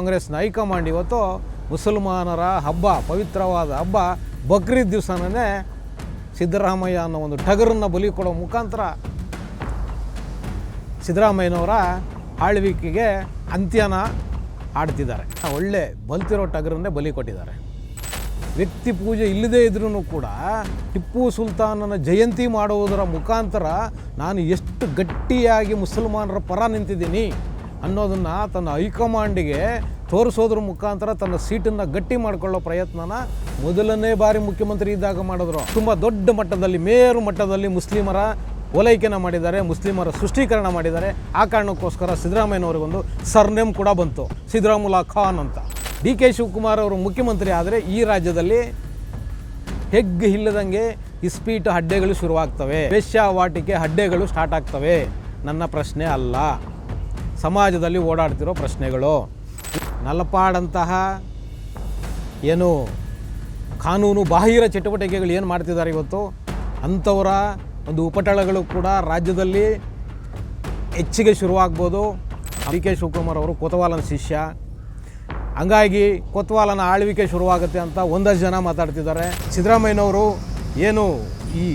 ಕಾಂಗ್ರೆಸ್ನ ಹೈಕಮಾಂಡ್ ಇವತ್ತು ಮುಸಲ್ಮಾನರ ಹಬ್ಬ, ಪವಿತ್ರವಾದ ಹಬ್ಬ ಬಕ್ರೀದ್ ದಿವಸನೇ ಸಿದ್ದರಾಮಯ್ಯ ಅನ್ನೋ ಒಂದು ಟಗರನ್ನು ಬಲಿ ಕೊಡೋ ಮುಖಾಂತರ ಸಿದ್ದರಾಮಯ್ಯನವರ ಆಳ್ವಿಕೆಗೆ ಅಂತ್ಯನ ಆಡ್ತಿದ್ದಾರೆ. ಒಳ್ಳೆ ಬಲ್ತಿರೋ ಟಗರನ್ನೇ ಬಲಿ ಕೊಟ್ಟಿದ್ದಾರೆ. ವ್ಯಕ್ತಿ ಪೂಜೆ ಇಲ್ಲದೇ ಇದ್ರೂ ಕೂಡ ಟಿಪ್ಪು ಸುಲ್ತಾನನ ಜಯಂತಿ ಮಾಡುವುದರ ಮುಖಾಂತರ ನಾನು ಎಷ್ಟು ಗಟ್ಟಿಯಾಗಿ ಮುಸಲ್ಮಾನರ ಪರ ನಿಂತಿದ್ದೀನಿ ಅನ್ನೋದನ್ನು ತನ್ನ ಹೈಕಮಾಂಡಿಗೆ ತೋರಿಸೋದ್ರ ಮುಖಾಂತರ ತನ್ನ ಸೀಟನ್ನು ಗಟ್ಟಿ ಮಾಡಿಕೊಳ್ಳೋ ಪ್ರಯತ್ನನ ಮೊದಲನೇ ಬಾರಿ ಮುಖ್ಯಮಂತ್ರಿ ಇದ್ದಾಗ ಮಾಡಿದ್ರು. ತುಂಬ ದೊಡ್ಡ ಮಟ್ಟದಲ್ಲಿ, ಮೇರು ಮಟ್ಟದಲ್ಲಿ ಮುಸ್ಲಿಮರ ಓಲೈಕೆನ ಮಾಡಿದ್ದಾರೆ, ಮುಸ್ಲಿಮರ ಸೃಷ್ಟೀಕರಣ ಮಾಡಿದ್ದಾರೆ. ಆ ಕಾರಣಕ್ಕೋಸ್ಕರ ಸಿದ್ದರಾಮಯ್ಯನವ್ರಿಗೊಂದು ಸರ್ನೇಮ್ ಕೂಡ ಬಂತು, ಸಿದ್ದರಾಮುಲ್ಲಾ ಖಾನ್ ಅಂತ. ಡಿ ಕೆ ಶಿವಕುಮಾರ್ ಅವರು ಮುಖ್ಯಮಂತ್ರಿ ಆದರೆ ಈ ರಾಜ್ಯದಲ್ಲಿ ಹೆಗ್ಗು ಇಲ್ಲದಂಗೆ ಇಸ್ಪೀಟು ಅಡ್ಡೆಗಳು ಶುರುವಾಗ್ತವೆ, ವೇಶ್ಯಾವಾಟಿಕೆ ಅಡ್ಡೆಗಳು ಸ್ಟಾರ್ಟ್ ಆಗ್ತವೆ. ನನ್ನ ಪ್ರಶ್ನೆ ಅಲ್ಲ, ಸಮಾಜದಲ್ಲಿ ಓಡಾಡ್ತಿರೋ ಪ್ರಶ್ನೆಗಳು. ನಲಪಾಡಂತಹ ಏನು ಕಾನೂನು ಬಾಹಿರ ಚಟುವಟಿಕೆಗಳು ಏನು ಮಾಡ್ತಿದ್ದಾರೆ ಇವತ್ತು, ಅಂಥವರ ಒಂದು ಉಪಟಳಗಳು ಕೂಡ ರಾಜ್ಯದಲ್ಲಿ ಹೆಚ್ಚಿಗೆ ಶುರುವಾಗ್ಬೋದು. ಡಿ ಕೆ ಶಿವಕುಮಾರ್ ಅವರು ಕೊತವಾಲನ ಶಿಷ್ಯ, ಹಂಗಾಗಿ ಕೊತ್ವಾಲನ ಆಳ್ವಿಕೆ ಶುರುವಾಗುತ್ತೆ ಅಂತ ಒಂದಷ್ಟು ಜನ ಮಾತಾಡ್ತಿದ್ದಾರೆ. ಸಿದ್ದರಾಮಯ್ಯನವರು ಏನು ಈ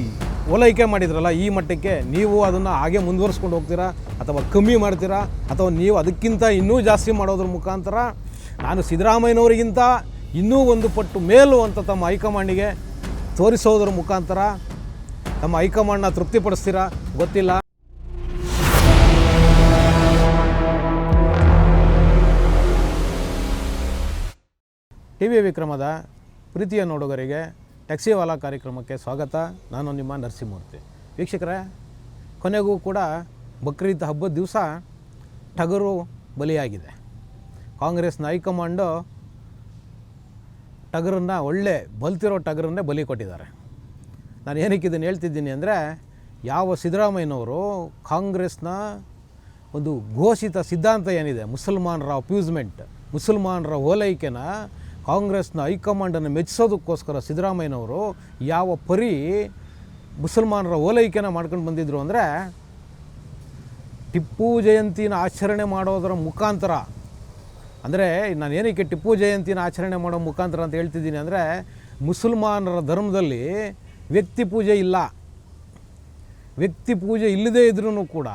ಓಲೈಕೆ ಮಾಡಿದ್ರಲ್ಲ, ಈ ಮಟ್ಟಕ್ಕೆ ನೀವು ಅದನ್ನು ಹಾಗೆ ಮುಂದುವರಿಸ್ಕೊಂಡು ಹೋಗ್ತೀರಾ ಅಥವಾ ಕಮ್ಮಿ ಮಾಡ್ತೀರಾ, ಅಥವಾ ನೀವು ಅದಕ್ಕಿಂತ ಇನ್ನೂ ಜಾಸ್ತಿ ಮಾಡೋದ್ರ ಮುಖಾಂತರ ನಾನು ಸಿದ್ದರಾಮಯ್ಯನವರಿಗಿಂತ ಇನ್ನೂ ಒಂದು ಪಟ್ಟು ಮೇಲು ಅಂತ ತಮ್ಮ ಹೈಕಮಾಂಡಿಗೆ ತೋರಿಸೋದ್ರ ಮುಖಾಂತರ ತಮ್ಮ ಹೈಕಮಾಂಡ್ನ ತೃಪ್ತಿಪಡಿಸ್ತೀರಾ ಗೊತ್ತಿಲ್ಲ. ಟಿ ವಿ ವಿಕ್ರಮದ ಪ್ರೀತಿಯ ನೋಡುಗರಿಗೆ ಟ್ಯಾಕ್ಸಿವಾಲಾ ಕಾರ್ಯಕ್ರಮಕ್ಕೆ ಸ್ವಾಗತ. ನಾನು ನಿಮ್ಮ ನರಸಿಂಹಮೂರ್ತಿ. ವೀಕ್ಷಕರೇ, ಕೊನೆಗೂ ಕೂಡ ಬಕ್ರೀದ್ ಹಬ್ಬದ ದಿವಸ ಟಗರು ಬಲಿಯಾಗಿದೆ. ಕಾಂಗ್ರೆಸ್ನ ಹೈಕಮಾಂಡು ಟಗರನ್ನು, ಒಳ್ಳೆ ಬಲ್ತಿರೋ ಟಗರನ್ನೇ ಬಲಿ ಕೊಟ್ಟಿದ್ದಾರೆ. ನಾನು ಏನಕ್ಕೆ ಇದನ್ನು ಹೇಳ್ತಿದ್ದೀನಿ ಅಂದರೆ, ಯಾವ ಸಿದ್ದರಾಮಯ್ಯನವರು ಕಾಂಗ್ರೆಸ್ನ ಒಂದು ಘೋಷಿತ ಸಿದ್ಧಾಂತ ಏನಿದೆ, ಮುಸಲ್ಮಾನರ ಅಪ್ಯೂಸ್ಮೆಂಟ್, ಮುಸಲ್ಮಾನರ ಓಲೈಕೆನ ಕಾಂಗ್ರೆಸ್ನ ಹೈಕಮಾಂಡನ್ನು ಮೆಚ್ಚಿಸೋದಕ್ಕೋಸ್ಕರ ಸಿದ್ದರಾಮಯ್ಯನವರು ಯಾವ ಪರಿ ಮುಸಲ್ಮಾನರ ಓಲೈಕೆನ ಮಾಡ್ಕೊಂಡು ಬಂದಿದ್ದರು ಅಂದರೆ, ಟಿಪ್ಪು ಜಯಂತಿನ ಆಚರಣೆ ಮಾಡೋದರ ಮುಖಾಂತರ, ಅಂದರೆ ನಾನು ಏನಕ್ಕೆ ಟಿಪ್ಪು ಜಯಂತಿನ ಆಚರಣೆ ಮಾಡೋ ಮುಖಾಂತರ ಅಂತ ಹೇಳ್ತಿದ್ದೀನಿ ಅಂದರೆ, ಮುಸಲ್ಮಾನರ ಧರ್ಮದಲ್ಲಿ ವ್ಯಕ್ತಿ ಪೂಜೆ ಇಲ್ಲ. ವ್ಯಕ್ತಿ ಪೂಜೆ ಇಲ್ಲದೇ ಇದ್ರೂ ಕೂಡ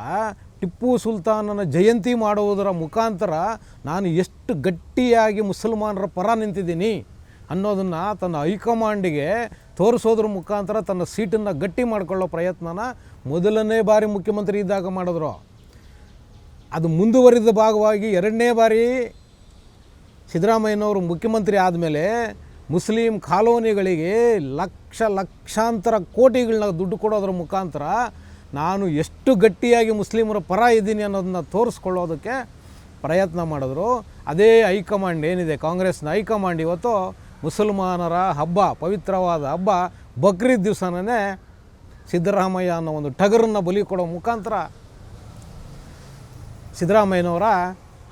ಟಿಪ್ಪು ಸುಲ್ತಾನನ ಜಯಂತಿ ಮಾಡುವುದರ ಮುಖಾಂತರ ನಾನು ಎಷ್ಟು ಗಟ್ಟಿಯಾಗಿ ಮುಸಲ್ಮಾನರ ಪರ ನಿಂತಿದ್ದೀನಿ ಅನ್ನೋದನ್ನು ತನ್ನ ಹೈಕಮಾಂಡಿಗೆ ತೋರಿಸೋದ್ರ ಮುಖಾಂತರ ತನ್ನ ಸೀಟನ್ನು ಗಟ್ಟಿ ಮಾಡಿಕೊಳ್ಳೋ ಪ್ರಯತ್ನನ ಮೊದಲನೇ ಬಾರಿ ಮುಖ್ಯಮಂತ್ರಿ ಇದ್ದಾಗ ಮಾಡಿದ್ರು. ಅದು ಮುಂದುವರಿದ ಭಾಗವಾಗಿ ಎರಡನೇ ಬಾರಿ ಸಿದ್ದರಾಮಯ್ಯನವರು ಮುಖ್ಯಮಂತ್ರಿ ಆದಮೇಲೆ ಮುಸ್ಲಿಂ ಕಾಲೋನಿಗಳಿಗೆ ಲಕ್ಷಾಂತರ ಕೋಟಿಗಳನ್ನ ದುಡ್ಡು ಕೊಡೋದ್ರ ಮುಖಾಂತರ ನಾನು ಎಷ್ಟು ಗಟ್ಟಿಯಾಗಿ ಮುಸ್ಲಿಮರ ಪರ ಇದ್ದೀನಿ ಅನ್ನೋದನ್ನ ತೋರಿಸ್ಕೊಳ್ಳೋದಕ್ಕೆ ಪ್ರಯತ್ನ ಮಾಡಿದ್ರು. ಅದೇ ಹೈಕಮಾಂಡ್ ಏನಿದೆ, ಕಾಂಗ್ರೆಸ್ನ ಹೈಕಮಾಂಡ್ ಇವತ್ತು ಮುಸಲ್ಮಾನರ ಹಬ್ಬ, ಪವಿತ್ರವಾದ ಹಬ್ಬ ಬಕ್ರೀದ್ ದಿವಸನೇ ಸಿದ್ದರಾಮಯ್ಯ ಅನ್ನೋ ಒಂದು ಟಗರನ್ನು ಬಲಿ ಕೊಡೋ ಮುಖಾಂತರ ಸಿದ್ದರಾಮಯ್ಯನವರ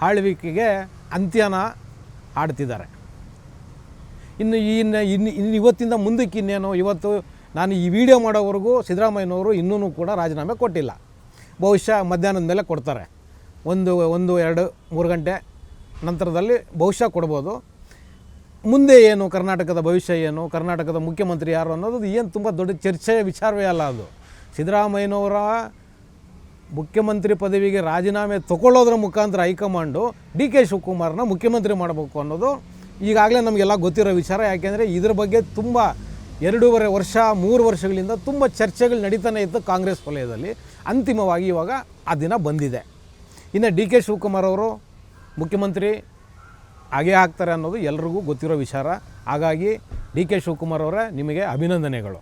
ಆಳ್ವಿಕೆಗೆ ಅಂತ್ಯನ ಆಡ್ತಿದ್ದಾರೆ. ಇನ್ನು ಇವತ್ತಿಂದ ಮುಂದಕ್ಕೆ ಇನ್ನೇನು, ಇವತ್ತು ನಾನು ಈ ವಿಡಿಯೋ ಮಾಡೋವರೆಗೂ ಸಿದ್ದರಾಮಯ್ಯನವರು ಇನ್ನೂ ಕೂಡ ರಾಜೀನಾಮೆ ಕೊಟ್ಟಿಲ್ಲ. ಬಹುಶಃ ಮಧ್ಯಾಹ್ನದ ಮೇಲೆ ಕೊಡ್ತಾರೆ, 1-2-3 ಗಂಟೆ ನಂತರದಲ್ಲಿ ಬಹುಶಃ ಕೊಡ್ಬೋದು. ಮುಂದೆ ಏನು, ಕರ್ನಾಟಕದ ಭವಿಷ್ಯ ಏನು, ಕರ್ನಾಟಕದ ಮುಖ್ಯಮಂತ್ರಿ ಯಾರು ಅನ್ನೋದು ಏನು ತುಂಬ ದೊಡ್ಡ ಚರ್ಚೆಯ ವಿಚಾರವೇ ಅಲ್ಲ. ಅದು ಸಿದ್ದರಾಮಯ್ಯನವರ ಮುಖ್ಯಮಂತ್ರಿ ಪದವಿಗೆ ರಾಜೀನಾಮೆ ತಗೊಳ್ಳೋದ್ರ ಮುಖಾಂತರ ಹೈಕಮಾಂಡು ಡಿ ಕೆ ಶಿವಕುಮಾರ್ನ ಮುಖ್ಯಮಂತ್ರಿ ಮಾಡಬೇಕು ಅನ್ನೋದು ಈಗಾಗಲೇ ನಮಗೆಲ್ಲ ಗೊತ್ತಿರೋ ವಿಚಾರ. ಯಾಕೆಂದರೆ ಇದ್ರ ಬಗ್ಗೆ ತುಂಬ 2.5 ವರ್ಷ 3 ವರ್ಷಗಳಿಂದ ತುಂಬ ಚರ್ಚೆಗಳು ನಡೀತಾನೆ ಇತ್ತು ಕಾಂಗ್ರೆಸ್ ವಲಯದಲ್ಲಿ. ಅಂತಿಮವಾಗಿ ಇವಾಗ ಆ ದಿನ ಬಂದಿದೆ. ಇನ್ನು ಡಿ ಕೆ ಶಿವಕುಮಾರ್ ಅವರು ಮುಖ್ಯಮಂತ್ರಿ ಆಗೇ ಆಗ್ತಾರೆ ಅನ್ನೋದು ಎಲ್ರಿಗೂ ಗೊತ್ತಿರೋ ವಿಚಾರ. ಹಾಗಾಗಿ ಡಿ ಕೆ ಶಿವಕುಮಾರ್ ಅವರೇ ನಿಮಗೆ ಅಭಿನಂದನೆಗಳು.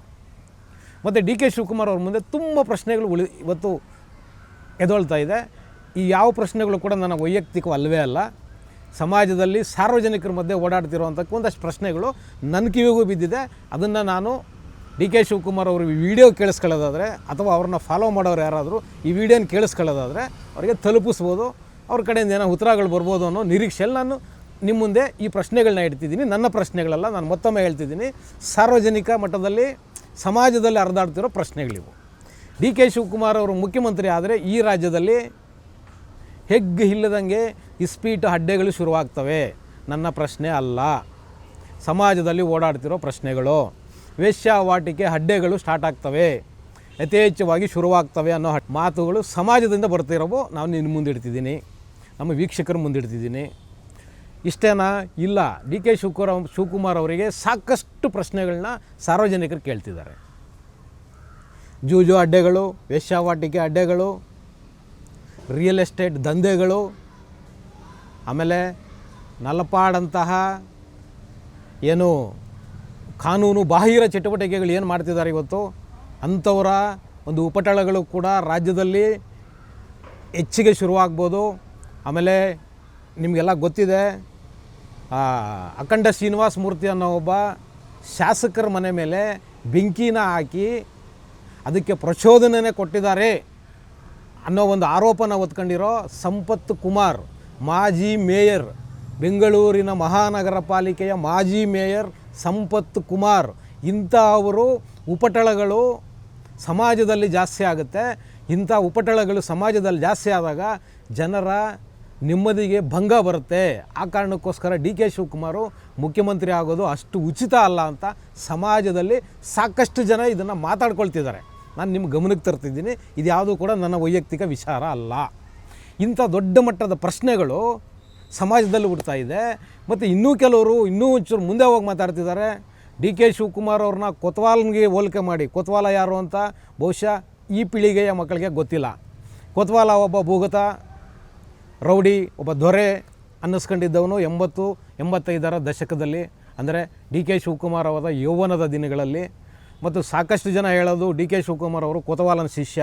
ಮತ್ತು ಡಿ ಕೆ ಶಿವಕುಮಾರ್ ಅವ್ರ ಮುಂದೆ ತುಂಬ ಪ್ರಶ್ನೆಗಳು ಇವತ್ತು ಎದೊಳ್ತಾ ಇದೆ. ಈ ಯಾವ ಪ್ರಶ್ನೆಗಳು ಕೂಡ ನನ್ನ ವೈಯಕ್ತಿಕವಲ್ಲವೇ ಅಲ್ಲ, ಸಮಾಜದಲ್ಲಿ ಸಾರ್ವಜನಿಕರ ಮಧ್ಯೆ ಓಡಾಡ್ತಿರೋವಂಥಕ್ಕೆ ಒಂದಷ್ಟು ಪ್ರಶ್ನೆಗಳು ನನ್ನ ಕಿವಿಗೂ ಬಿದ್ದಿದೆ. ಅದನ್ನು ನಾನು ಡಿ ಕೆ ಶಿವಕುಮಾರ್ ಅವರು ಈ ವಿಡಿಯೋ ಕೇಳಿಸ್ಕೊಳ್ಳೋದಾದರೆ, ಅಥವಾ ಅವ್ರನ್ನ ಫಾಲೋ ಮಾಡೋರು ಯಾರಾದರೂ ಈ ವಿಡಿಯೋನ ಕೇಳಿಸ್ಕೊಳ್ಳೋದಾದರೆ ಅವರಿಗೆ ತಲುಪಿಸ್ಬೋದು, ಅವ್ರ ಕಡೆಯಿಂದ ಏನೋ ಉತ್ತರಗಳು ಬರ್ಬೋದು ಅನ್ನೋ ನಿರೀಕ್ಷೆಯಲ್ಲಿ ನಾನು ನಿಮ್ಮ ಮುಂದೆ ಈ ಪ್ರಶ್ನೆಗಳನ್ನ ಇಡ್ತಿದ್ದೀನಿ. ನನ್ನ ಪ್ರಶ್ನೆಗಳೆಲ್ಲ, ನಾನು ಮತ್ತೊಮ್ಮೆ ಹೇಳ್ತಿದ್ದೀನಿ, ಸಾರ್ವಜನಿಕ ಮಟ್ಟದಲ್ಲಿ ಸಮಾಜದಲ್ಲಿ ಹರಿದಾಡ್ತಿರೋ ಪ್ರಶ್ನೆಗಳಿವು. ಡಿ ಕೆ ಶಿವಕುಮಾರ್ ಅವರು ಮುಖ್ಯಮಂತ್ರಿ ಆದರೆ ಈ ರಾಜ್ಯದಲ್ಲಿ ಹೆಗ್ಗು ಇಲ್ಲದಂಗೆ ಇಸ್ಪೀಟು ಅಡ್ಡೆಗಳು ಶುರುವಾಗ್ತವೆ. ನನ್ನ ಪ್ರಶ್ನೆ ಅಲ್ಲ, ಸಮಾಜದಲ್ಲಿ ಓಡಾಡ್ತಿರೋ ಪ್ರಶ್ನೆಗಳು. ವೇಶ್ಯಾವಾಟಿಕೆ ಅಡ್ಡೆಗಳು ಸ್ಟಾರ್ಟ್ ಆಗ್ತವೆ, ಯಥೇಚ್ಛವಾಗಿ ಶುರುವಾಗ್ತವೆ ಅನ್ನೋ ಮಾತುಗಳು ಸಮಾಜದಿಂದ ಬರ್ತಿರೋವು ನಾವು ನಿನ್ನ ಮುಂದಿಡ್ತಿದ್ದೀನಿ, ನಮ್ಮ ವೀಕ್ಷಕರ ಮುಂದಿಡ್ತಿದ್ದೀನಿ. ಇಷ್ಟೇನಾ? ಇಲ್ಲ. ಡಿ ಕೆ ಶಿವಕುಮಾರ್ ಅವರಿಗೆ ಸಾಕಷ್ಟು ಪ್ರಶ್ನೆಗಳನ್ನ ಸಾರ್ವಜನಿಕರು ಕೇಳ್ತಿದ್ದಾರೆ. ಜೂಜು ಅಡ್ಡೆಗಳು, ವೇಶ್ಯಾವಾಟಿಕೆ ಅಡ್ಡೆಗಳು, ರಿಯಲ್ ಎಸ್ಟೇಟ್ ದಂಧೆಗಳು, ಆಮೇಲೆ ನಲಪಾಡಂತಹ ಏನು ಕಾನೂನು ಬಾಹಿರ ಚಟುವಟಿಕೆಗಳು ಏನು ಮಾಡ್ತಿದ್ದಾರೆ ಇವತ್ತು, ಅಂಥವರ ಒಂದು ಉಪಟಳಗಳು ಕೂಡ ರಾಜ್ಯದಲ್ಲಿ ಹೆಚ್ಚಿಗೆ ಶುರುವಾಗ್ಬೋದು. ಆಮೇಲೆ ನಿಮಗೆಲ್ಲ ಗೊತ್ತಿದೆ, ಅಖಂಡ ಶ್ರೀನಿವಾಸ ಮೂರ್ತಿ ಅನ್ನೋ ಒಬ್ಬ ಶಾಸಕರ ಮನೆ ಮೇಲೆ ಬೆಂಕಿನ ಹಾಕಿ ಅದಕ್ಕೆ ಪ್ರಚೋದನೆ ಕೊಟ್ಟಿದ್ದಾರೆ ಅನ್ನೋ ಒಂದು ಆರೋಪನ ಹೊತ್ಕೊಂಡಿರೋ ಸಂಪತ್ ಕುಮಾರ್, ಮಾಜಿ ಮೇಯರ್, ಬೆಂಗಳೂರಿನ ಮಹಾನಗರ ಪಾಲಿಕೆಯ ಮಾಜಿ ಮೇಯರ್ ಸಂಪತ್ ಕುಮಾರ್, ಇಂಥವರು ಉಪಟಳಗಳು ಸಮಾಜದಲ್ಲಿ ಜಾಸ್ತಿ ಆಗುತ್ತೆ. ಇಂಥ ಉಪಟಳಗಳು ಸಮಾಜದಲ್ಲಿ ಜಾಸ್ತಿ ಆದಾಗ ಜನರ ನೆಮ್ಮದಿಗೆ ಭಂಗ ಬರುತ್ತೆ. ಆ ಕಾರಣಕ್ಕೋಸ್ಕರ ಡಿ ಕೆ ಶಿವಕುಮಾರು ಮುಖ್ಯಮಂತ್ರಿ ಆಗೋದು ಅಷ್ಟು ಉಚಿತ ಅಲ್ಲ ಅಂತ ಸಮಾಜದಲ್ಲಿ ಸಾಕಷ್ಟು ಜನ ಇದನ್ನು ಮಾತಾಡ್ಕೊಳ್ತಿದ್ದಾರೆ. ನಾನು ನಿಮ್ಮ ಗಮನಕ್ಕೆ ತರ್ತಿದ್ದೀನಿ. ಇದು ಯಾವುದೂ ಕೂಡ ನನ್ನ ವೈಯಕ್ತಿಕ ವಿಚಾರ ಅಲ್ಲ. ಇಂಥ ದೊಡ್ಡ ಮಟ್ಟದ ಪ್ರಶ್ನೆಗಳು ಸಮಾಜದಲ್ಲಿ ಹುಡ್ತಾ ಇದೆ. ಮತ್ತು ಇನ್ನೂ ಕೆಲವರು ಒಂಚೂರು ಮುಂದೆ ಹೋಗಿ ಮಾತಾಡ್ತಿದ್ದಾರೆ. ಡಿ ಕೆ ಶಿವಕುಮಾರ್ ಅವ್ರನ್ನ ಕೊತ್ವಾಲ್ಗೆ ಹೋಲಿಕೆ ಮಾಡಿ, ಕೊತ್ವಾಲ ಯಾರು ಅಂತ ಬಹುಶಃ ಈ ಪೀಳಿಗೆಯ ಮಕ್ಕಳಿಗೆ ಗೊತ್ತಿಲ್ಲ. ಕೊತ್ವಾಲ ಒಬ್ಬ ಭೂಗತ ರೌಡಿ, ಒಬ್ಬ ದೊರೆ ಅನ್ನಿಸ್ಕೊಂಡಿದ್ದವನು 80-85ರ ದಶಕದಲ್ಲಿ, ಅಂದರೆ ಡಿ ಕೆ ಶಿವಕುಮಾರ್ ಅವರ ಯೌವನದ ದಿನಗಳಲ್ಲಿ. ಮತ್ತು ಸಾಕಷ್ಟು ಜನ ಹೇಳೋದು ಡಿ ಕೆ ಶಿವಕುಮಾರ್ ಅವರು ಕೊತ್ವಾಲನ ಶಿಷ್ಯ,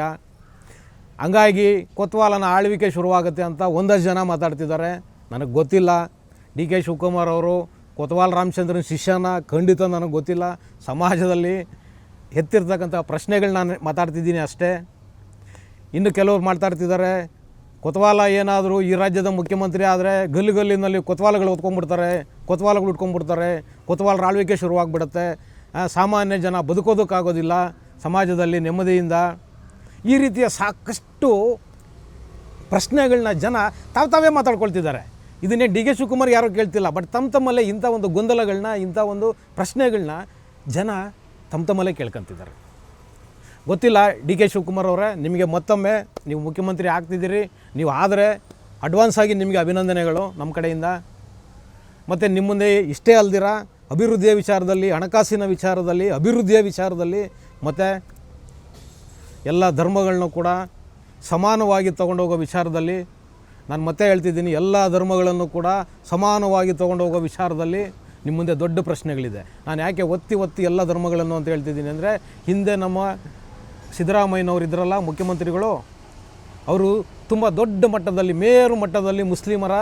ಹಂಗಾಗಿ ಕೊತ್ವಾಲನ ಆಳ್ವಿಕೆ ಶುರುವಾಗುತ್ತೆ ಅಂತ ಒಂದಷ್ಟು ಜನ ಮಾತಾಡ್ತಿದ್ದಾರೆ. ನನಗೆ ಗೊತ್ತಿಲ್ಲ ಡಿ ಕೆ ಶಿವಕುಮಾರ್ ಅವರು ಕೊತ್ವಾಲ್ ರಾಮಚಂದ್ರನ ಶಿಷ್ಯನ, ಖಂಡಿತ ನನಗೆ ಗೊತ್ತಿಲ್ಲ. ಸಮಾಜದಲ್ಲಿ ಎತ್ತಿರ್ತಕ್ಕಂಥ ಪ್ರಶ್ನೆಗಳನ್ನ ನಾನು ಮಾತಾಡ್ತಿದ್ದೀನಿ ಅಷ್ಟೇ. ಇನ್ನು ಕೆಲವರು ಮಾತಾಡ್ತಿದ್ದಾರೆ, ಕೊತ್ವಾಲ ಏನಾದರೂ ಈ ರಾಜ್ಯದ ಮುಖ್ಯಮಂತ್ರಿ ಆದರೆ ಗಲ್ಲಿನಲ್ಲಿ ಕೊತ್ವಾಲಗಳು ಹೊತ್ಕೊಂಡ್ಬಿಡ್ತಾರೆ, ಕೊತ್ವಾಲಗಳು ಉಟ್ಕೊಂಡ್ಬಿಡ್ತಾರೆ, ಕೊತ್ವಾಲರ ಆಳ್ವಿಕೆ ಶುರುವಾಗ್ಬಿಡುತ್ತೆ, ಸಾಮಾನ್ಯ ಜನ ಬದುಕೋದಕ್ಕಾಗೋದಿಲ್ಲ ಸಮಾಜದಲ್ಲಿ ನೆಮ್ಮದಿಯಿಂದ. ಈ ರೀತಿಯ ಸಾಕಷ್ಟು ಪ್ರಶ್ನೆಗಳನ್ನ ಜನ ತಾವೇ ಮಾತಾಡ್ಕೊಳ್ತಿದ್ದಾರೆ. ಇದನ್ನೇ ಡಿ ಕೆ ಶಿವಕುಮಾರ್ ಯಾರೂ ಕೇಳ್ತಿಲ್ಲ. ಬಟ್ ತಮ್ಮಲ್ಲೇ ಇಂಥ ಒಂದು ಗೊಂದಲಗಳನ್ನ, ಇಂಥ ಒಂದು ಪ್ರಶ್ನೆಗಳನ್ನ ಜನ ತಮ್ಮಲ್ಲೇ ಕೇಳ್ಕೊತಿದ್ದಾರೆ. ಗೊತ್ತಿಲ್ಲ ಡಿ ಕೆ ಶಿವಕುಮಾರ್ ಅವರೇ, ನಿಮಗೆ ಮತ್ತೊಮ್ಮೆ ನೀವು ಮುಖ್ಯಮಂತ್ರಿ ಆಗ್ತಿದ್ದೀರಿ. ನೀವು ಆದರೆ ಅಡ್ವಾನ್ಸ್ ಆಗಿ ನಿಮಗೆ ಅಭಿನಂದನೆಗಳು ನಮ್ಮ ಕಡೆಯಿಂದ. ಮತ್ತು ನಿಮ್ಮ ಮುಂದೆ ಇಷ್ಟೇ ಅಲ್ದಿರ ಅಭಿವೃದ್ಧಿಯ ವಿಚಾರದಲ್ಲಿ, ಹಣಕಾಸಿನ ವಿಚಾರದಲ್ಲಿ, ಅಭಿವೃದ್ಧಿಯ ವಿಚಾರದಲ್ಲಿ, ಮತ್ತು ಎಲ್ಲ ಧರ್ಮಗಳನ್ನೂ ಕೂಡ ಸಮಾನವಾಗಿ ತೊಗೊಂಡೋಗೋ ವಿಚಾರದಲ್ಲಿ, ನಾನು ಮತ್ತೆ ಹೇಳ್ತಿದ್ದೀನಿ, ಎಲ್ಲ ಧರ್ಮಗಳನ್ನು ಕೂಡ ಸಮಾನವಾಗಿ ತೊಗೊಂಡೋಗೋ ವಿಚಾರದಲ್ಲಿ ನಿಮ್ಮ ಮುಂದೆ ದೊಡ್ಡ ಪ್ರಶ್ನೆಗಳಿದೆ. ನಾನು ಯಾಕೆ ಒತ್ತಿ ಎಲ್ಲ ಧರ್ಮಗಳನ್ನು ಅಂತ ಹೇಳ್ತಿದ್ದೀನಿ ಅಂದರೆ, ಹಿಂದೆ ನಮ್ಮ ಸಿದ್ದರಾಮಯ್ಯನವರು ಇದ್ರಲ್ಲ ಮುಖ್ಯಮಂತ್ರಿಗಳು, ಅವರು ತುಂಬ ದೊಡ್ಡ ಮಟ್ಟದಲ್ಲಿ, ಮೇರು ಮಟ್ಟದಲ್ಲಿ ಮುಸ್ಲಿಮರ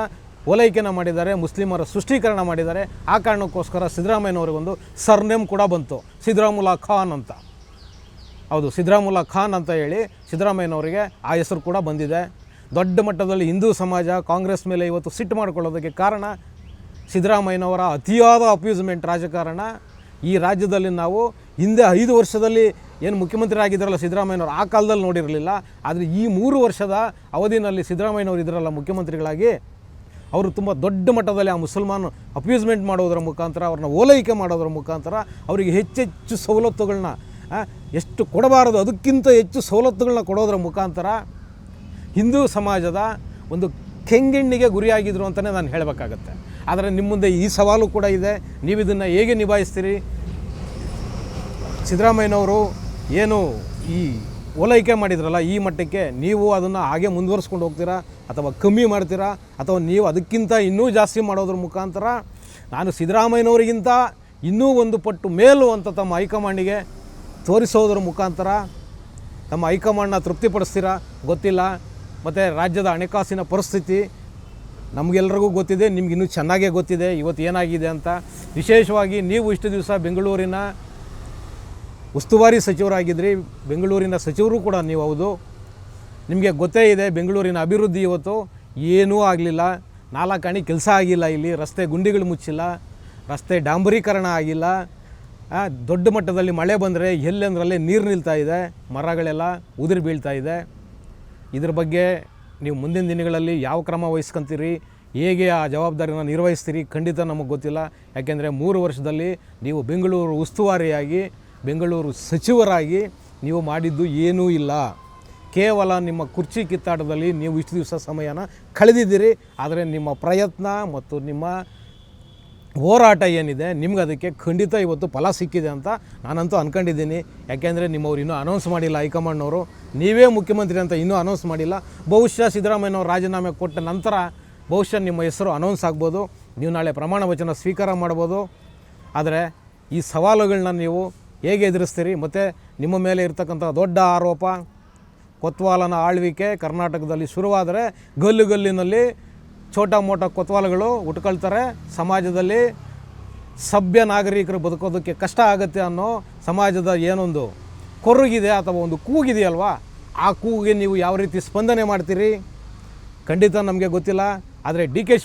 ಓಲೈಕೆನ ಮಾಡಿದ್ದಾರೆ, ಮುಸ್ಲಿಮರ ಸೃಷ್ಟೀಕರಣ ಮಾಡಿದ್ದಾರೆ. ಆ ಕಾರಣಕ್ಕೋಸ್ಕರ ಸಿದ್ದರಾಮಯ್ಯನವ್ರಿಗೊಂದು ಸರ್ನೇಮ್ ಕೂಡ ಬಂತು, ಸಿದ್ದರಾಮುಲ್ಲಾ ಖಾನ್ ಅಂತ. ಹೌದು, ಸಿದ್ದರಾಮುಲ್ಲಾ ಖಾನ್ ಅಂತ ಹೇಳಿ ಸಿದ್ದರಾಮಯ್ಯನವರಿಗೆ ಆ ಹೆಸರು ಕೂಡ ಬಂದಿದೆ. ದೊಡ್ಡ ಮಟ್ಟದಲ್ಲಿ ಹಿಂದೂ ಸಮಾಜ ಕಾಂಗ್ರೆಸ್ ಮೇಲೆ ಇವತ್ತು ಸಿಟ್ಟು ಮಾಡಿಕೊಳ್ಳೋದಕ್ಕೆ ಕಾರಣ ಸಿದ್ದರಾಮಯ್ಯನವರ ಅತಿಯಾದ ಅಪ್ಯೂಸ್ಮೆಂಟ್ ರಾಜಕಾರಣ. ಈ ರಾಜ್ಯದಲ್ಲಿ ನಾವು ಹಿಂದೆ 5 ವರ್ಷದಲ್ಲಿ ಏನು ಮುಖ್ಯಮಂತ್ರಿ ಆಗಿದ್ದಾರಲ್ಲ ಸಿದ್ದರಾಮಯ್ಯನವರು, ಆ ಕಾಲದಲ್ಲಿ ನೋಡಿರಲಿಲ್ಲ. ಆದರೆ ಈ 3 ವರ್ಷದ ಅವಧಿನಲ್ಲಿ ಸಿದ್ದರಾಮಯ್ಯನವರು ಇದ್ರಲ್ಲ ಮುಖ್ಯಮಂತ್ರಿಗಳಾಗಿ, ಅವರು ತುಂಬ ದೊಡ್ಡ ಮಟ್ಟದಲ್ಲಿ ಆ ಮುಸಲ್ಮಾನ್ ಅಪ್ಯೂಸ್ಮೆಂಟ್ ಮಾಡೋದರ ಮುಖಾಂತರ, ಅವ್ರನ್ನ ಓಲೈಕೆ ಮಾಡೋದರ ಮುಖಾಂತರ ಅವರಿಗೆ ಹೆಚ್ಚೆಚ್ಚು ಸವಲತ್ತುಗಳನ್ನ, ಎಷ್ಟು ಕೊಡಬಾರದು ಅದಕ್ಕಿಂತ ಹೆಚ್ಚು ಸವಲತ್ತುಗಳನ್ನ ಕೊಡೋದರ ಮುಖಾಂತರ ಹಿಂದೂ ಸಮಾಜದ ಒಂದು ಕೆಂಗೆಣ್ಣಿಗೆ ಗುರಿಯಾಗಿದ್ರು ಅಂತಲೇ ನಾನು ಹೇಳಬೇಕಾಗತ್ತೆ. ಆದರೆ ನಿಮ್ಮ ಮುಂದೆ ಈ ಸವಾಲು ಕೂಡ ಇದೆ, ನೀವು ಇದನ್ನು ಹೇಗೆ ನಿಭಾಯಿಸ್ತೀರಿ? ಸಿದ್ದರಾಮಯ್ಯನವರು ಏನು ಈ ಓಲೈಕೆ ಮಾಡಿದ್ರಲ್ಲ ಈ ಮಟ್ಟಕ್ಕೆ, ನೀವು ಅದನ್ನು ಹಾಗೆ ಮುಂದುವರಿಸ್ಕೊಂಡು ಹೋಗ್ತೀರಾ ಅಥವಾ ಕಮ್ಮಿ ಮಾಡ್ತೀರಾ, ಅಥವಾ ನೀವು ಅದಕ್ಕಿಂತ ಇನ್ನೂ ಜಾಸ್ತಿ ಮಾಡೋದ್ರ ಮುಖಾಂತರ ನಾನು ಸಿದ್ದರಾಮಯ್ಯನವರಿಗಿಂತ ಇನ್ನೂ ಒಂದು ಪಟ್ಟು ಮೇಲು ಅಂತ ತಮ್ಮ ಹೈಕಮಾಂಡಿಗೆ ತೋರಿಸೋದ್ರ ಮುಖಾಂತರ ತಮ್ಮ ಹೈಕಮಾಂಡ್ನ ತೃಪ್ತಿಪಡಿಸ್ತೀರಾ ಗೊತ್ತಿಲ್ಲ. ಮತ್ತು ರಾಜ್ಯದ ಹಣಕಾಸಿನ ಪರಿಸ್ಥಿತಿ ನಮಗೆಲ್ಲರಿಗೂ ಗೊತ್ತಿದೆ, ನಿಮ್ಗಿನ್ನೂ ಚೆನ್ನಾಗೇ ಗೊತ್ತಿದೆ ಇವತ್ತು ಏನಾಗಿದೆ ಅಂತ. ವಿಶೇಷವಾಗಿ ನೀವು ಇಷ್ಟು ದಿವಸ ಬೆಂಗಳೂರಿನ ಉಸ್ತುವಾರಿ ಸಚಿವರಾಗಿದ್ರಿ, ಬೆಂಗಳೂರಿನ ಸಚಿವರು ಕೂಡ ನೀವು ಹೌದು. ನಿಮಗೆ ಗೊತ್ತೇ ಇದೆ ಬೆಂಗಳೂರಿನ ಅಭಿವೃದ್ಧಿ ಇವತ್ತು ಏನೂ ಆಗಲಿಲ್ಲ. 4 ಅಣಿ ಕೆಲಸ ಆಗಿಲ್ಲ, ಇಲ್ಲಿ ರಸ್ತೆ ಗುಂಡಿಗಳು ಮುಚ್ಚಿಲ್ಲ, ರಸ್ತೆ ಡಾಂಬರೀಕರಣ ಆಗಿಲ್ಲ. ದೊಡ್ಡ ಮಟ್ಟದಲ್ಲಿ ಮಳೆ ಬಂದರೆ ಎಲ್ಲೆಂದರಲ್ಲೇ ನೀರು ನಿಲ್ತಾ ಇದೆ, ಮರಗಳೆಲ್ಲ ಉದುರಿ ಬೀಳ್ತಾ ಇದೆ. ಇದ್ರ ಬಗ್ಗೆ ನೀವು ಮುಂದಿನ ದಿನಗಳಲ್ಲಿ ಯಾವ ಕ್ರಮ ವಹಿಸ್ಕೊತೀರಿ, ಹೇಗೆ ಆ ಜವಾಬ್ದಾರಿನ ನಿರ್ವಹಿಸ್ತೀರಿ ಖಂಡಿತ ನಮಗೆ ಗೊತ್ತಿಲ್ಲ. ಯಾಕೆಂದರೆ 3 ವರ್ಷದಲ್ಲಿ ನೀವು ಬೆಂಗಳೂರು ಉಸ್ತುವಾರಿಯಾಗಿ, ಬೆಂಗಳೂರು ಸಚಿವರಾಗಿ ನೀವು ಮಾಡಿದ್ದು ಏನೂ ಇಲ್ಲ. ಕೇವಲ ನಿಮ್ಮ ಕುರ್ಚಿ ಕಿತ್ತಾಟದಲ್ಲಿ ನೀವು ಇಷ್ಟು ದಿವಸ ಸಮಯನ ಕಳೆದಿದ್ದೀರಿ. ಆದರೆ ನಿಮ್ಮ ಪ್ರಯತ್ನ ಮತ್ತು ನಿಮ್ಮ ಹೋರಾಟ ಏನಿದೆ ನಿಮ್ಗೆ ಅದಕ್ಕೆ ಖಂಡಿತ ಇವತ್ತು ಫಲ ಸಿಕ್ಕಿದೆ ಅಂತ ನಾನಂತೂ ಅಂದ್ಕೊಂಡಿದ್ದೀನಿ. ಯಾಕೆಂದರೆ ನಿಮ್ಮವ್ರು ಇನ್ನೂ ಅನೌನ್ಸ್ ಮಾಡಿಲ್ಲ, ಹೈಕಮಾಂಡ್ನವರು ನೀವೇ ಮುಖ್ಯಮಂತ್ರಿ ಅಂತ ಇನ್ನೂ ಅನೌನ್ಸ್ ಮಾಡಿಲ್ಲ. ಬಹುಶಃ ಸಿದ್ದರಾಮಯ್ಯನವರು ರಾಜೀನಾಮೆ ಕೊಟ್ಟ ನಂತರ ಬಹುಶಃ ನಿಮ್ಮ ಹೆಸರು ಅನೌನ್ಸ್ ಆಗ್ಬೋದು, ನೀವು ನಾಳೆ ಪ್ರಮಾಣ ವಚನ ಸ್ವೀಕಾರ ಮಾಡ್ಬೋದು. ಆದರೆ ಈ ಸವಾಲುಗಳನ್ನ ನೀವು ಹೇಗೆ ಎದುರಿಸ್ತೀರಿ? ಮತ್ತು ನಿಮ್ಮ ಮೇಲೆ ಇರ್ತಕ್ಕಂಥ ದೊಡ್ಡ ಆರೋಪ, ಕೊತ್ವಾಲನ ಆಳ್ವಿಕೆ ಕರ್ನಾಟಕದಲ್ಲಿ ಶುರುವಾದರೆ ಗಲ್ಲಿನಲ್ಲಿ ಛೋಟ ಮೋಟ ಕೊತ್ವಾಲಗಳು ಹುಟ್ಕೊಳ್ತಾರೆ. ಸಮಾಜದಲ್ಲಿ ಸಭ್ಯ ನಾಗರಿಕರು ಬದುಕೋದಕ್ಕೆ ಕಷ್ಟ ಆಗುತ್ತೆ ಅನ್ನೋ ಸಮಾಜದ ಏನೊಂದು ಕೊರಗಿದೆ ಅಥವಾ ಒಂದು ಕೂಗಿದೆಯಲ್ವ, ಆ ಕೂಗಿಗೆ ನೀವು ಯಾವ ರೀತಿ ಸ್ಪಂದನೆ ಮಾಡ್ತೀರಿ ಖಂಡಿತ ನಮಗೆ ಗೊತ್ತಿಲ್ಲ. ಆದರೆ ಡಿ ಕೆ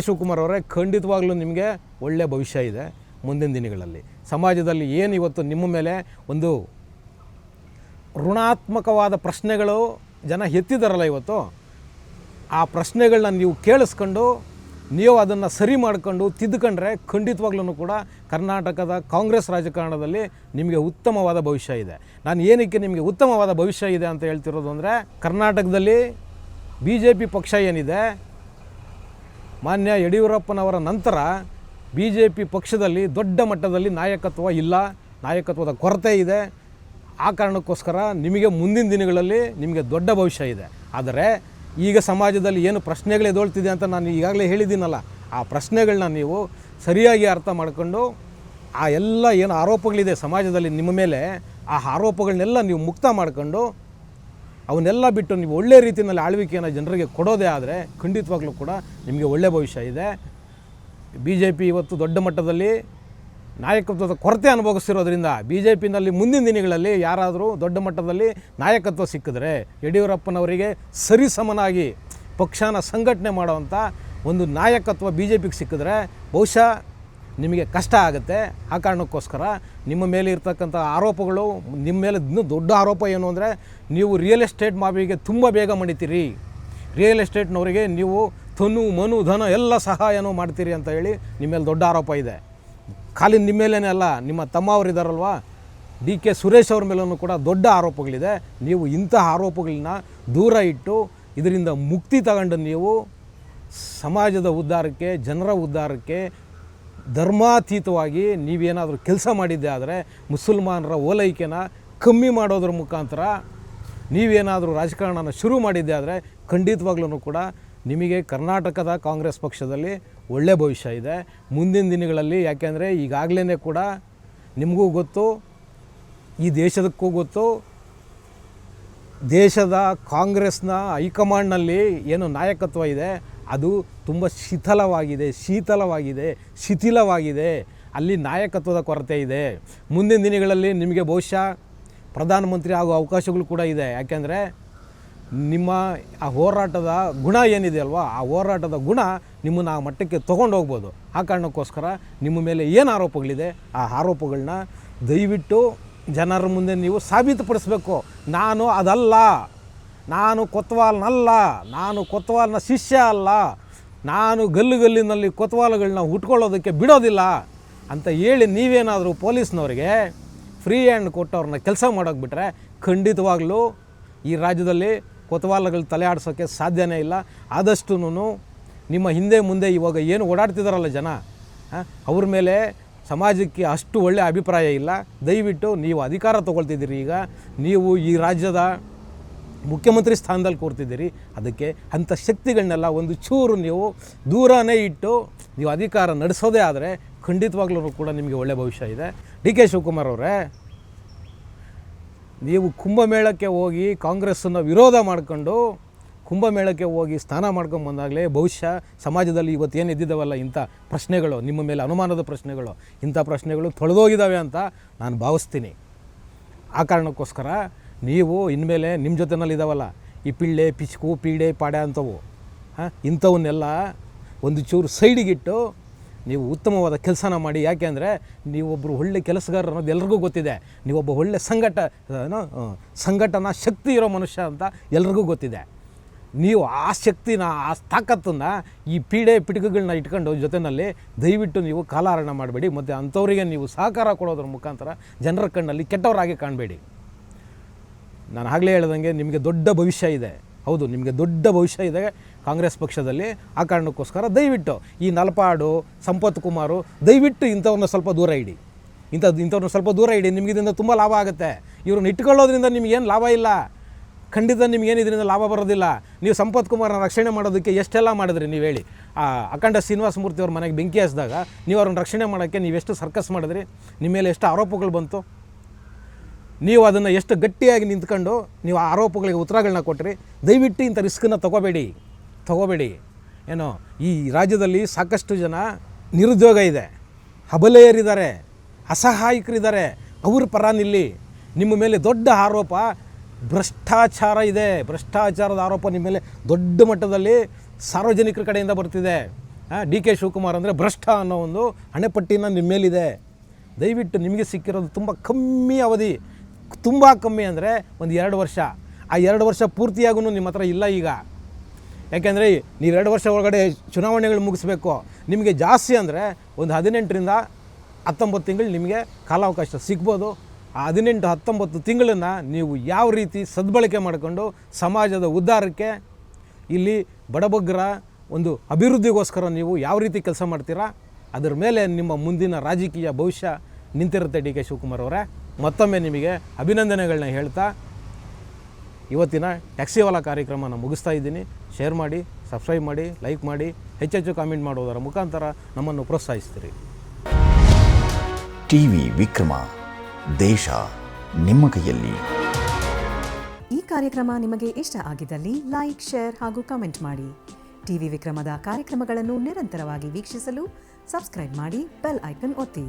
ಶಿವಕುಮಾರ್ ಅವರೇ ಖಂಡಿತವಾಗ್ಲೂ ನಿಮಗೆ ಒಳ್ಳೆಯ ಭವಿಷ್ಯ ಇದೆ. ಮುಂದಿನ ದಿನಗಳಲ್ಲಿ ಸಮಾಜದಲ್ಲಿ ಏನು ಇವತ್ತು ನಿಮ್ಮ ಮೇಲೆ ಒಂದು ಋಣಾತ್ಮಕವಾದ ಪ್ರಶ್ನೆಗಳು ಜನ ಎತ್ತಿದಾರಲ್ಲ, ಇವತ್ತು ಆ ಪ್ರಶ್ನೆಗಳನ್ನ ನೀವು ಕೇಳಿಸ್ಕೊಂಡು ನೀವು ಅದನ್ನು ಸರಿ ಮಾಡಿಕೊಂಡು ತಿದ್ದುಕೊಂಡ್ರೆ ಖಂಡಿತವಾಗ್ಲೂ ಕೂಡ ಕರ್ನಾಟಕದ ಕಾಂಗ್ರೆಸ್ ರಾಜಕಾರಣದಲ್ಲಿ ನಿಮಗೆ ಉತ್ತಮವಾದ ಭವಿಷ್ಯ ಇದೆ. ನಾನು ಏನಕ್ಕೆ ನಿಮಗೆ ಉತ್ತಮವಾದ ಭವಿಷ್ಯ ಇದೆ ಅಂತ ಹೇಳ್ತಿರೋದು ಅಂದರೆ, ಕರ್ನಾಟಕದಲ್ಲಿ BJP ಪಕ್ಷ ಏನಿದೆ, ಮಾನ್ಯ ಯಡಿಯೂರಪ್ಪನವರ ನಂತರ BJP ಪಕ್ಷದಲ್ಲಿ ದೊಡ್ಡ ಮಟ್ಟದಲ್ಲಿ ನಾಯಕತ್ವ ಇಲ್ಲ, ನಾಯಕತ್ವದ ಕೊರತೆ ಇದೆ. ಆ ಕಾರಣಕ್ಕೋಸ್ಕರ ನಿಮಗೆ ಮುಂದಿನ ದಿನಗಳಲ್ಲಿ ನಿಮಗೆ ದೊಡ್ಡ ಭವಿಷ್ಯ ಇದೆ. ಆದರೆ ಈಗ ಸಮಾಜದಲ್ಲಿ ಏನು ಪ್ರಶ್ನೆಗಳು ಎದೊಳ್ತಿದೆ ಅಂತ ನಾನು ಈಗಾಗಲೇ ಹೇಳಿದ್ದೀನಲ್ಲ, ಆ ಪ್ರಶ್ನೆಗಳನ್ನ ನೀವು ಸರಿಯಾಗಿ ಅರ್ಥ ಮಾಡಿಕೊಂಡು ಆ ಎಲ್ಲ ಏನು ಆರೋಪಗಳಿದೆ ಸಮಾಜದಲ್ಲಿ ನಿಮ್ಮ ಮೇಲೆ, ಆ ಆರೋಪಗಳನ್ನೆಲ್ಲ ನೀವು ಮುಕ್ತ ಮಾಡಿಕೊಂಡು ಅವನ್ನೆಲ್ಲ ಬಿಟ್ಟು ನೀವು ಒಳ್ಳೆ ರೀತಿಯಲ್ಲಿ ಆಳ್ವಿಕೆಯನ್ನು ಜನರಿಗೆ ಕೊಡೋದೇ ಆದರೆ ಖಂಡಿತವಾಗ್ಲೂ ಕೂಡ ನಿಮಗೆ ಒಳ್ಳೆಯ ಭವಿಷ್ಯ ಇದೆ. BJP ಇವತ್ತು ದೊಡ್ಡ ಮಟ್ಟದಲ್ಲಿ ನಾಯಕತ್ವದ ಕೊರತೆ ಅನುಭವಿಸ್ತಿರೋದ್ರಿಂದ BJPನಲ್ಲಿ ಮುಂದಿನ ದಿನಗಳಲ್ಲಿ ಯಾರಾದರೂ ದೊಡ್ಡ ಮಟ್ಟದಲ್ಲಿ ನಾಯಕತ್ವ ಸಿಕ್ಕಿದ್ರೆ ಯಡಿಯೂರಪ್ಪನವರಿಗೆ ಸರಿಸಮನಾಗಿ ಪಕ್ಷನ ಸಂಘಟನೆ ಮಾಡುವಂಥ ಒಂದು ನಾಯಕತ್ವ BJPಗೆ ಸಿಕ್ಕಿದ್ರೆ ಬಹುಶಃ ನಿಮಗೆ ಕಷ್ಟ ಆಗುತ್ತೆ. ಆ ಕಾರಣಕ್ಕೋಸ್ಕರ ನಿಮ್ಮ ಮೇಲೆ ಇರ್ತಕ್ಕಂಥ ಆರೋಪಗಳು, ನಿಮ್ಮ ಮೇಲೆ ಇನ್ನೂ ದೊಡ್ಡ ಆರೋಪ ಏನು ಅಂದರೆ, ನೀವು ರಿಯಲ್ ಎಸ್ಟೇಟ್ ಮಾಫಿಯಾಗೆ ತುಂಬ ಬೇಗ ಮಣಿತೀರಿ, ರಿಯಲ್ ಎಸ್ಟೇಟ್ನವರಿಗೆ ನೀವು ತನು ಮನು ಧನ ಎಲ್ಲ ಸಹಾಯನೂ ಮಾಡ್ತೀರಿ ಅಂತ ಹೇಳಿ ನಿಮ್ಮ ಮೇಲೆ ದೊಡ್ಡ ಆರೋಪ ಇದೆ. ಖಾಲಿ ನಿಮ್ಮ ಮೇಲೇ ಅಲ್ಲ, ನಿಮ್ಮ ತಮ್ಮ ಅವರಿದ್ದಾರಲ್ವ DK ಸುರೇಶ್ ಅವ್ರ ಮೇಲೂ ಕೂಡ ದೊಡ್ಡ ಆರೋಪಗಳಿದೆ. ನೀವು ಇಂತಹ ಆರೋಪಗಳನ್ನ ದೂರ ಇಟ್ಟು ಇದರಿಂದ ಮುಕ್ತಿ ತಗೊಂಡು ನೀವು ಸಮಾಜದ ಉದ್ಧಾರಕ್ಕೆ, ಜನರ ಉದ್ಧಾರಕ್ಕೆ ಧರ್ಮಾತೀತವಾಗಿ ನೀವೇನಾದರೂ ಕೆಲಸ ಮಾಡಿದ್ದೆ ಆದರೆ, ಮುಸಲ್ಮಾನರ ಓಲೈಕೆನ ಕಮ್ಮಿ ಮಾಡೋದ್ರ ಮುಖಾಂತರ ನೀವೇನಾದರೂ ರಾಜಕಾರಣನ ಶುರು ಮಾಡಿದ್ದೆ ಆದರೆ ಖಂಡಿತವಾಗ್ಲೂ ಕೂಡ ನಿಮಗೆ ಕರ್ನಾಟಕದ ಕಾಂಗ್ರೆಸ್ ಪಕ್ಷದಲ್ಲಿ ಒಳ್ಳೆಯ ಭವಿಷ್ಯ ಇದೆ ಮುಂದಿನ ದಿನಗಳಲ್ಲಿ. ಯಾಕೆಂದರೆ ಈಗಾಗಲೇ ಕೂಡ ನಿಮಗೂ ಗೊತ್ತು, ಈ ದೇಶದಕ್ಕೂ ಗೊತ್ತು, ದೇಶದ ಕಾಂಗ್ರೆಸ್ನ ಹೈಕಮಾಂಡ್ನಲ್ಲಿ ಏನು ನಾಯಕತ್ವ ಇದೆ ಅದು ತುಂಬ ಶಿಥಿಲವಾಗಿದೆ. ಅಲ್ಲಿ ನಾಯಕತ್ವದ ಕೊರತೆ ಇದೆ. ಮುಂದಿನ ದಿನಗಳಲ್ಲಿ ನಿಮಗೆ ಬಹುಶಃ ಪ್ರಧಾನಮಂತ್ರಿ ಆಗೋ ಅವಕಾಶಗಳು ಕೂಡ ಇದೆ. ಯಾಕೆಂದರೆ ನಿಮ್ಮ ಆ ಹೋರಾಟದ ಗುಣ ಏನಿದೆ ಅಲ್ವಾ, ಆ ಹೋರಾಟದ ಗುಣ ನಿಮ್ಮನ್ನು ಆ ಮಟ್ಟಕ್ಕೆ ತೊಗೊಂಡು ಹೋಗ್ಬೋದು. ಆ ಕಾರಣಕ್ಕೋಸ್ಕರ ನಿಮ್ಮ ಮೇಲೆ ಏನು ಆರೋಪಗಳಿದೆ ಆ ಆರೋಪಗಳನ್ನ ದಯವಿಟ್ಟು ಜನರ ಮುಂದೆ ನೀವು ಸಾಬೀತುಪಡಿಸ್ಬೇಕು. ನಾನು ಅದಲ್ಲ, ನಾನು ಕೊತ್ವಾಲ್ನಲ್ಲ, ನಾನು ಕೊತ್ವಾಲ್ನ ಶಿಷ್ಯ ಅಲ್ಲ, ನಾನು ಗಲ್ಲಿನಲ್ಲಿ ಕೊತ್ವಾಲುಗಳನ್ನ ಹುಟ್ಕೊಳ್ಳೋದಕ್ಕೆ ಬಿಡೋದಿಲ್ಲ ಅಂತ ಹೇಳಿ ನೀವೇನಾದರೂ ಪೊಲೀಸ್ನವರಿಗೆ ಫ್ರೀ ಹ್ಯಾಂಡ್ ಕೊಟ್ಟವ್ರನ್ನ ಕೆಲಸ ಮಾಡೋಕೆ ಬಿಟ್ಟರೆ ಖಂಡಿತವಾಗ್ಲೂ ಈ ರಾಜ್ಯದಲ್ಲಿ ಕೊತ್ವಾಲಗಳು ತಲೆ ಆಡಿಸೋಕ್ಕೆ ಸಾಧ್ಯನೇ ಇಲ್ಲ. ಆದಷ್ಟು ನಿಮ್ಮ ಹಿಂದೆ ಮುಂದೆ ಇವಾಗ ಏನು ಓಡಾಡ್ತಿದ್ದಾರಲ್ಲ ಜನ, ಅವ್ರ ಮೇಲೆ ಸಮಾಜಕ್ಕೆ ಅಷ್ಟು ಒಳ್ಳೆಯ ಅಭಿಪ್ರಾಯ ಇಲ್ಲ. ದಯವಿಟ್ಟು ನೀವು ಅಧಿಕಾರ ತೊಗೊಳ್ತಿದ್ದೀರಿ, ಈಗ ನೀವು ಈ ರಾಜ್ಯದ ಮುಖ್ಯಮಂತ್ರಿ ಸ್ಥಾನದಲ್ಲಿ ಕೂರ್ತಿದ್ದೀರಿ, ಅದಕ್ಕೆ ಅಂಥ ಶಕ್ತಿಗಳನ್ನೆಲ್ಲ ಒಂದು ಚೂರು ನೀವು ದೂರನೇ ಇಟ್ಟು ನೀವು ಅಧಿಕಾರ ನಡೆಸೋದೇ ಆದರೆ ಖಂಡಿತವಾಗ್ಲೂ ಕೂಡ ನಿಮಗೆ ಒಳ್ಳೆಯ ಭವಿಷ್ಯ ಇದೆ. DK ಶಿವಕುಮಾರ್ ಅವರೇ, ನೀವು ಕುಂಭಮೇಳಕ್ಕೆ ಹೋಗಿ ಕಾಂಗ್ರೆಸ್ಸನ್ನು ವಿರೋಧ ಮಾಡಿಕೊಂಡು ಕುಂಭಮೇಳಕ್ಕೆ ಹೋಗಿ ಸ್ನಾನ ಮಾಡ್ಕೊಂಡು ಬಂದಾಗಲೇ ಬಹುಶಃ ಸಮಾಜದಲ್ಲಿ ಇವತ್ತೇನು ಇದ್ದಿದ್ದಾವಲ್ಲ ಇಂಥ ಪ್ರಶ್ನೆಗಳು, ನಿಮ್ಮ ಮೇಲೆ ಅನುಮಾನದ ಪ್ರಶ್ನೆಗಳು, ಇಂಥ ಪ್ರಶ್ನೆಗಳು ತೊಳೆದೋಗಿದ್ದಾವೆ ಅಂತ ನಾನು ಭಾವಿಸ್ತೀನಿ. ಆ ಕಾರಣಕ್ಕೋಸ್ಕರ ನೀವು ಇನ್ಮೇಲೆ ನಿಮ್ಮ ಜೊತೆನಲ್ಲಿದ್ದಾವಲ್ಲ ಈ ಪಿಳ್ಳೆ ಪಿಚ್ಕು ಪೀಡೆ ಪಾಡೆ ಅಂಥವು, ಇಂಥವನ್ನೆಲ್ಲ ಒಂದು ಚೂರು ಸೈಡಿಗಿಟ್ಟು ನೀವು ಉತ್ತಮವಾದ ಕೆಲಸನ ಮಾಡಿ. ಯಾಕೆಂದರೆ ನೀವೊಬ್ಬರು ಒಳ್ಳೆ ಕೆಲಸಗಾರ ಅನ್ನೋದು ಎಲ್ರಿಗೂ ಗೊತ್ತಿದೆ. ನೀವೊಬ್ಬ ಒಳ್ಳೆ ಸಂಘಟನಾ ಶಕ್ತಿ ಇರೋ ಮನುಷ್ಯ ಅಂತ ಎಲ್ರಿಗೂ ಗೊತ್ತಿದೆ. ನೀವು ಆ ಶಕ್ತಿನ, ಆ ತಾಕತ್ತನ್ನು ಈ ಪೀಡೆ ಪಿಟುಕುಗಳನ್ನ ಇಟ್ಕೊಂಡು ಜೊತೆಯಲ್ಲಿ ದಯವಿಟ್ಟು ನೀವು ಕಾಲಹರಣ ಮಾಡಬೇಡಿ. ಮತ್ತು ಅಂಥವರಿಗೆ ನೀವು ಸಹಕಾರ ಕೊಡೋದ್ರ ಮುಖಾಂತರ ಜನರ ಕಣ್ಣಲ್ಲಿ ಕೆಟ್ಟವರಾಗಿ ಕಾಣಬೇಡಿ. ನಾನು ಆಗಲೇ ಹೇಳ್ದಂಗೆ ನಿಮಗೆ ದೊಡ್ಡ ಭವಿಷ್ಯ ಇದೆ. ಹೌದು, ನಿಮಗೆ ದೊಡ್ಡ ಭವಿಷ್ಯ ಇದೆ ಕಾಂಗ್ರೆಸ್ ಪಕ್ಷದಲ್ಲಿ. ಆ ಕಾರಣಕ್ಕೋಸ್ಕರ ದಯವಿಟ್ಟು ಈ ನಲಪಾಡು, ಸಂಪತ್ ಕುಮಾರು, ದಯವಿಟ್ಟು ಇಂಥವ್ರನ್ನ ಸ್ವಲ್ಪ ದೂರ ಇಡಿ. ಇಂಥವ್ರನ್ನ ಸ್ವಲ್ಪ ದೂರ ಇಡಿ. ನಿಮಗೆ ಇದರಿಂದ ತುಂಬ ಲಾಭ ಆಗುತ್ತೆ. ಇವ್ರನ್ನ ಇಟ್ಕೊಳ್ಳೋದ್ರಿಂದ ನಿಮಗೇನು ಲಾಭ ಇಲ್ಲ. ಖಂಡಿತ ನಿಮಗೇನು ಇದರಿಂದ ಲಾಭ ಬರೋದಿಲ್ಲ. ನೀವು ಸಂಪತ್ ಕುಮಾರ್ನ ರಕ್ಷಣೆ ಮಾಡೋದಕ್ಕೆ ಎಷ್ಟೆಲ್ಲ ಮಾಡಿದ್ರಿ ನೀವು ಹೇಳಿ. ಅಖಂಡ ಶ್ರೀನಿವಾಸ ಮೂರ್ತಿ ಅವ್ರ ಮನೆಗೆ ಬೆಂಕಿ ಹಚ್ಚಿದಾಗ ನೀವು ಅವ್ರನ್ನ ರಕ್ಷಣೆ ಮಾಡೋಕ್ಕೆ ನೀವೆಷ್ಟು ಸರ್ಕಸ್ ಮಾಡಿದ್ರಿ, ನಿಮ್ಮ ಮೇಲೆ ಎಷ್ಟು ಆರೋಪಗಳು ಬಂತು. ನೀವು ಅದನ್ನು ಎಷ್ಟು ಗಟ್ಟಿಯಾಗಿ ನಿಂತ್ಕೊಂಡು ನೀವು ಆ ಆರೋಪಗಳಿಗೆ ಉತ್ತರಗಳನ್ನ ಕೊಟ್ಟರೆ. ದಯವಿಟ್ಟು ಇಂಥ ರಿಸ್ಕನ್ನು ತಗೋಬೇಡಿ. ಏನೋ ಈ ರಾಜ್ಯದಲ್ಲಿ ಸಾಕಷ್ಟು ಜನ ನಿರುದ್ಯೋಗ ಇದೆ, ಹಬಲೆಯರಿದ್ದಾರೆ, ಅಸಹಾಯಕರಿದ್ದಾರೆ. ಅವ್ರ ಪರ ನಿಲ್ಲಿ. ನಿಮ್ಮ ಮೇಲೆ ದೊಡ್ಡ ಆರೋಪ ಭ್ರಷ್ಟಾಚಾರ ಇದೆ. ಭ್ರಷ್ಟಾಚಾರದ ಆರೋಪ ನಿಮ್ಮ ಮೇಲೆ ದೊಡ್ಡ ಮಟ್ಟದಲ್ಲಿ ಸಾರ್ವಜನಿಕರ ಕಡೆಯಿಂದ ಬರ್ತಿದೆ. DK ಶಿವಕುಮಾರ್ ಅಂದರೆ ಭ್ರಷ್ಟ ಅನ್ನೋ ಒಂದು ಹಣೆಪಟ್ಟಿನ ನಿಮ್ಮ ಮೇಲಿದೆ. ದಯವಿಟ್ಟು ನಿಮಗೆ ಸಿಕ್ಕಿರೋದು ತುಂಬ ಕಮ್ಮಿ ಅವಧಿ, ತುಂಬ ಕಮ್ಮಿ ಅಂದರೆ ಒಂದು 2 ವರ್ಷ. ಆ 2 ವರ್ಷ ಪೂರ್ತಿಯಾಗೂ ನಿಮ್ಮ ಹತ್ರ ಇಲ್ಲ ಈಗ. ಯಾಕೆಂದರೆ ನೀವು 2 ವರ್ಷ ಒಳಗಡೆ ಚುನಾವಣೆಗಳು ಮುಗಿಸ್ಬೇಕು. ನಿಮಗೆ ಜಾಸ್ತಿ ಅಂದರೆ ಒಂದು 18ರಿಂದ 19 ತಿಂಗಳು ನಿಮಗೆ ಕಾಲಾವಕಾಶ ಸಿಗ್ಬೋದು. ಆ 18-19 ತಿಂಗಳನ್ನು ನೀವು ಯಾವ ರೀತಿ ಸದ್ಬಳಕೆ ಮಾಡಿಕೊಂಡು ಸಮಾಜದ ಉದ್ಧಾರಕ್ಕೆ, ಇಲ್ಲಿ ಬಡಬಗ್ಗರ ಒಂದು ಅಭಿವೃದ್ಧಿಗೋಸ್ಕರ ನೀವು ಯಾವ ರೀತಿ ಕೆಲಸ ಮಾಡ್ತೀರಾ, ಅದರ ಮೇಲೆ ನಿಮ್ಮ ಮುಂದಿನ ರಾಜಕೀಯ ಭವಿಷ್ಯ ನಿಂತಿರುತ್ತೆ. DK ಶಿವಕುಮಾರ್ ಅವರೇ, ಮತ್ತೊಮ್ಮೆ ನಿಮಗೆ ಅಭಿನಂದನೆಗಳನ್ನ ಹೇಳ್ತಾ ಇವತ್ತಿನ ಟ್ಯಾಕ್ಸಿವಾಲಾ ಕಾರ್ಯಕ್ರಮನ ಮುಗಿಸ್ತಾ ಇದ್ದೀನಿ. ಶೇರ್ ಮಾಡಿ, ಸಬ್ಸ್ಕ್ರೈಬ್ ಮಾಡಿ, ಲೈಕ್ ಮಾಡಿ, ಹೆಚ್ಚೆಚ್ಚು ಕಾಮೆಂಟ್ ಮಾಡೋದರ ಮುಖಾಂತರ ನಮ್ಮನ್ನು ಪ್ರೋತ್ಸಾಹಿಸ್ತೀರಿ. ಟಿವಿ ವಿಕ್ರಮ, ದೇಶ ನಿಮ್ಮ ಕೈಯಲ್ಲಿ. ಈ ಕಾರ್ಯಕ್ರಮ ನಿಮಗೆ ಇಷ್ಟ ಆಗಿದ್ದಲ್ಲಿ ಲೈಕ್, ಶೇರ್ ಹಾಗೂ ಕಮೆಂಟ್ ಮಾಡಿ. ಟಿವಿ ವಿಕ್ರಮದ ಕಾರ್ಯಕ್ರಮಗಳನ್ನು ನಿರಂತರವಾಗಿ ವೀಕ್ಷಿಸಲು ಸಬ್ಸ್ಕ್ರೈಬ್ ಮಾಡಿ, ಬೆಲ್ ಐಕನ್ ಒತ್ತಿ.